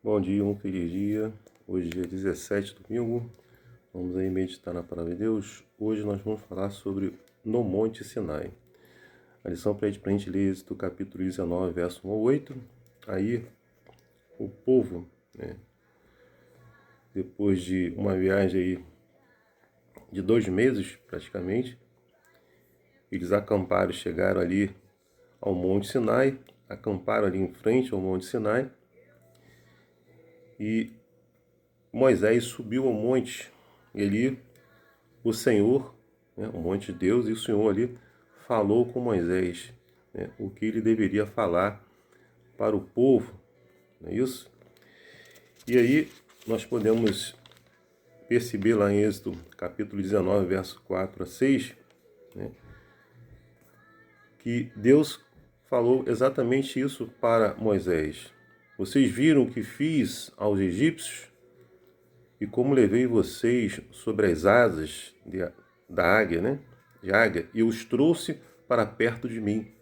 Bom dia, um feliz dia. Hoje é 17 domingo. Vamos aí meditar na palavra de Deus. Hoje nós vamos falar sobre no Monte Sinai. A lição para a gente ler do capítulo 19, verso 1 ao 8. Aí o povo, depois de uma viagem aí de 2 meses praticamente, eles acamparam, chegaram ali ao Monte Sinai, acamparam ali em frente ao Monte Sinai, e Moisés subiu ao monte, e ali o Senhor, o monte de Deus, e o Senhor ali falou com Moisés, o que ele deveria falar para o povo, não é isso? E aí nós podemos perceber lá em Êxodo, capítulo 19, verso 4 a 6, que Deus falou exatamente isso para Moisés. Vocês viram o que fiz aos egípcios e como levei vocês sobre as asas da águia, de águia, e os trouxe para perto de mim.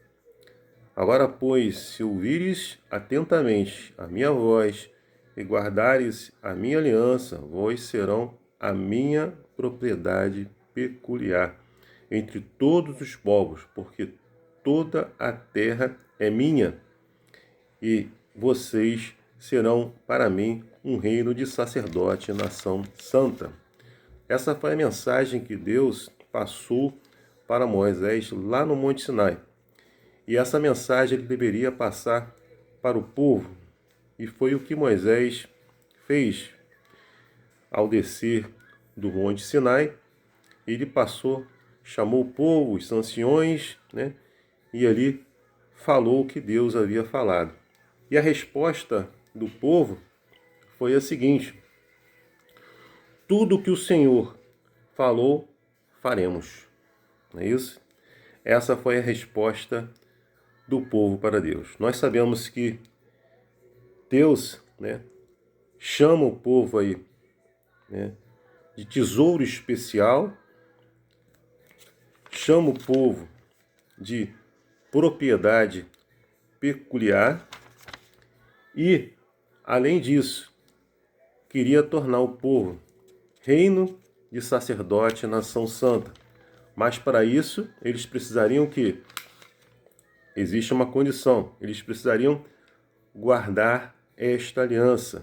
Agora, pois, se ouvires atentamente a minha voz e guardares a minha aliança, vós serão a minha propriedade peculiar entre todos os povos, porque toda a terra é minha, e vocês serão para mim um reino de sacerdote, nação santa. Essa foi a mensagem que Deus passou para Moisés lá no Monte Sinai. E essa mensagem ele deveria passar para o povo. E foi o que Moisés fez ao descer do Monte Sinai. Ele passou, chamou o povo, os anciões, e ali falou o que Deus havia falado. E a resposta do povo foi a seguinte: tudo que o Senhor falou, faremos. Não é isso? Essa foi a resposta do povo para Deus. Nós sabemos que Deus, chama o povo aí, de tesouro especial, chama o povo de propriedade peculiar e, além disso, queria tornar o povo reino de sacerdote, nação santa. Mas para isso, eles precisariam que existe uma condição, eles precisariam guardar esta aliança,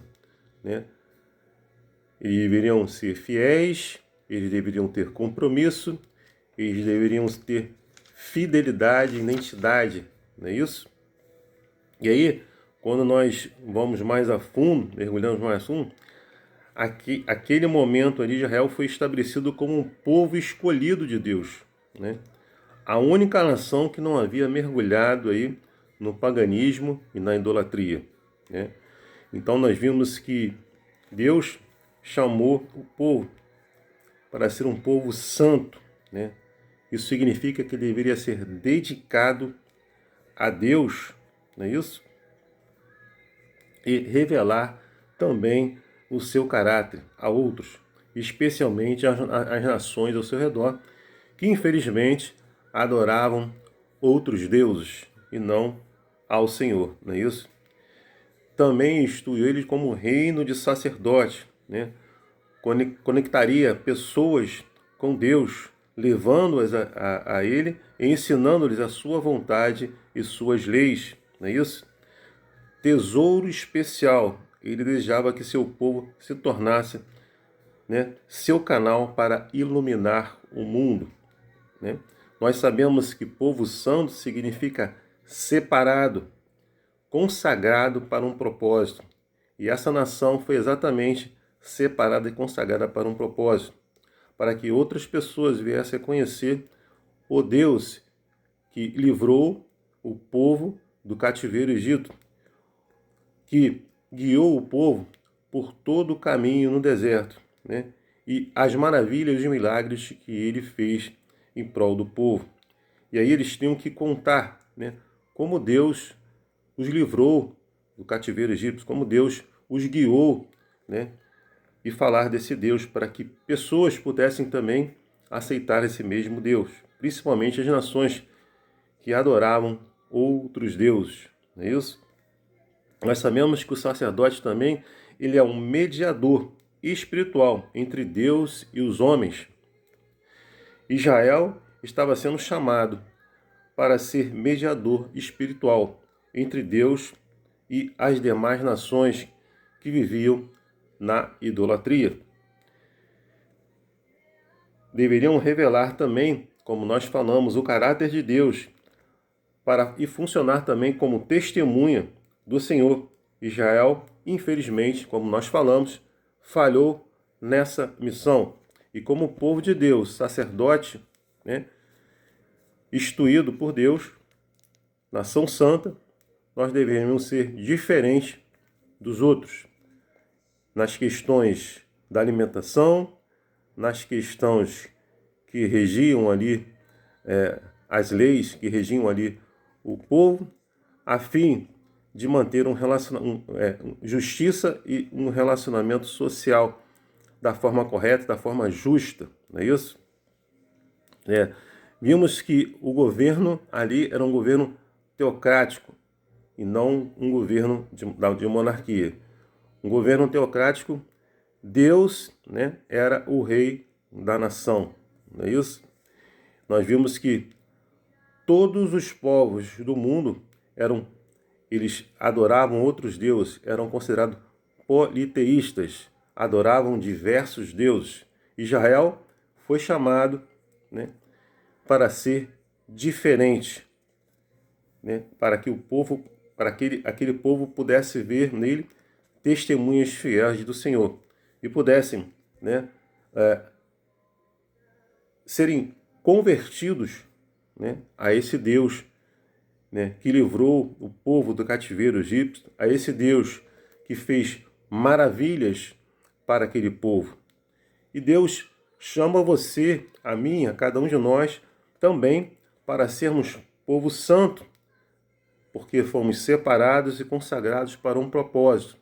Eles deveriam ser fiéis, eles deveriam ter compromisso, eles deveriam ter fidelidade e identidade, não é isso? E aí, quando nós vamos mais a fundo, mergulhamos mais a fundo, aquele momento ali de Israel foi estabelecido como um povo escolhido de Deus, A única nação que não havia mergulhado aí no paganismo e na idolatria, Então nós vimos que Deus chamou o povo para ser um povo santo, Isso significa que ele deveria ser dedicado a Deus, não é isso? E revelar também o seu caráter a outros, especialmente às nações ao seu redor, que infelizmente adoravam outros deuses e não ao Senhor, não é isso? Também instituiu ele como reino de sacerdote, Conectaria pessoas com Deus, levando-as a ele e ensinando-lhes a sua vontade e suas leis, não é isso? Tesouro especial, ele desejava que seu povo se tornasse, seu canal para iluminar o mundo, Nós sabemos que povo santo significa separado, consagrado para um propósito. E essa nação foi exatamente separada e consagrada para um propósito, para que outras pessoas viessem a conhecer o Deus que livrou o povo do cativeiro egito, que guiou o povo por todo o caminho no deserto, e as maravilhas e milagres que ele fez em prol do povo. E aí eles tinham que contar, como Deus os livrou do cativeiro egípcio, como Deus os guiou, e falar desse Deus para que pessoas pudessem também aceitar esse mesmo Deus, principalmente as nações que adoravam outros deuses, não é isso? Nós sabemos que o sacerdote também, ele é um mediador espiritual entre Deus e os homens. Israel estava sendo chamado para ser mediador espiritual entre Deus e as demais nações que viviam na idolatria. Deveriam revelar também, como nós falamos, o caráter de Deus e funcionar também como testemunha do Senhor. Israel, infelizmente, como nós falamos, falhou nessa missão. E como povo de Deus, sacerdote, né, instituído por Deus, nação santa, nós devemos ser diferentes dos outros nas questões da alimentação, nas questões que regiam ali, as leis que regiam ali o povo, a fim de manter justiça e um relacionamento social da forma correta, da forma justa, não é isso? Vimos que o governo ali era um governo teocrático e não um governo de monarquia. Um governo teocrático, Deus, né, era o rei da nação, não é isso? Nós vimos que todos os povos do mundo eles adoravam outros deuses, eram considerados politeístas, adoravam diversos deuses. Israel foi chamado, né, para ser diferente, né, para que o povo, para aquele povo pudesse ver nele testemunhas fiéis do Senhor e pudessem, né, serem convertidos, né, a esse Deus, né, que livrou o povo do cativeiro egípcio, a esse Deus que fez maravilhas para aquele povo. E Deus chama você, a mim, a cada um de nós, também para sermos povo santo, porque fomos separados e consagrados para um propósito,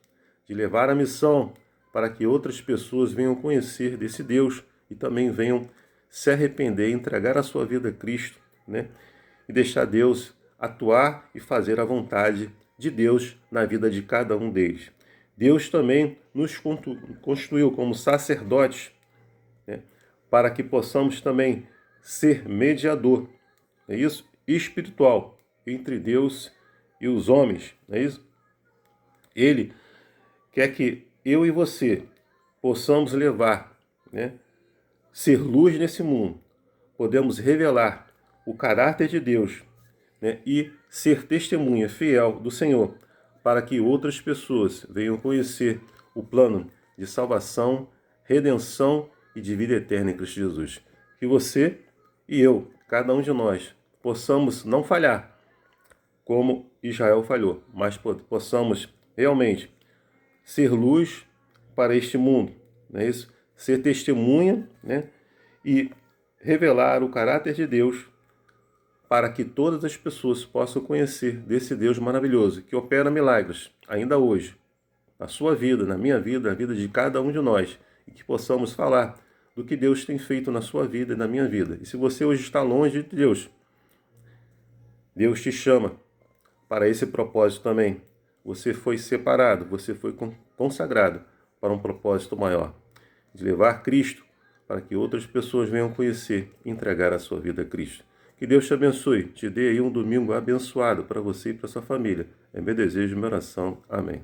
de levar a missão para que outras pessoas venham conhecer desse Deus e também venham se arrepender, entregar a sua vida a Cristo, né? E deixar Deus atuar e fazer a vontade de Deus na vida de cada um deles. Deus também nos constituiu como sacerdotes, né, para que possamos também ser mediador, é isso? Espiritual, entre Deus e os homens, é isso? Ele quer que eu e você possamos levar, né, ser luz nesse mundo, podemos revelar o caráter de Deus, né, e ser testemunha fiel do Senhor, para que outras pessoas venham conhecer o plano de salvação, redenção e de vida eterna em Cristo Jesus. Que você e eu, cada um de nós, possamos não falhar como Israel falhou, mas possamos realmente ser luz para este mundo, não é isso? Ser testemunha, né, e revelar o caráter de Deus para que todas as pessoas possam conhecer desse Deus maravilhoso que opera milagres ainda hoje, na sua vida, na minha vida, na vida de cada um de nós, e que possamos falar do que Deus tem feito na sua vida e na minha vida. E se você hoje está longe de Deus, Deus te chama para esse propósito também. Você foi separado, você foi consagrado para um propósito maior, de levar Cristo para que outras pessoas venham conhecer e entregar a sua vida a Cristo. Que Deus te abençoe, te dê aí um domingo abençoado para você e para sua família. É meu desejo e minha oração. Amém.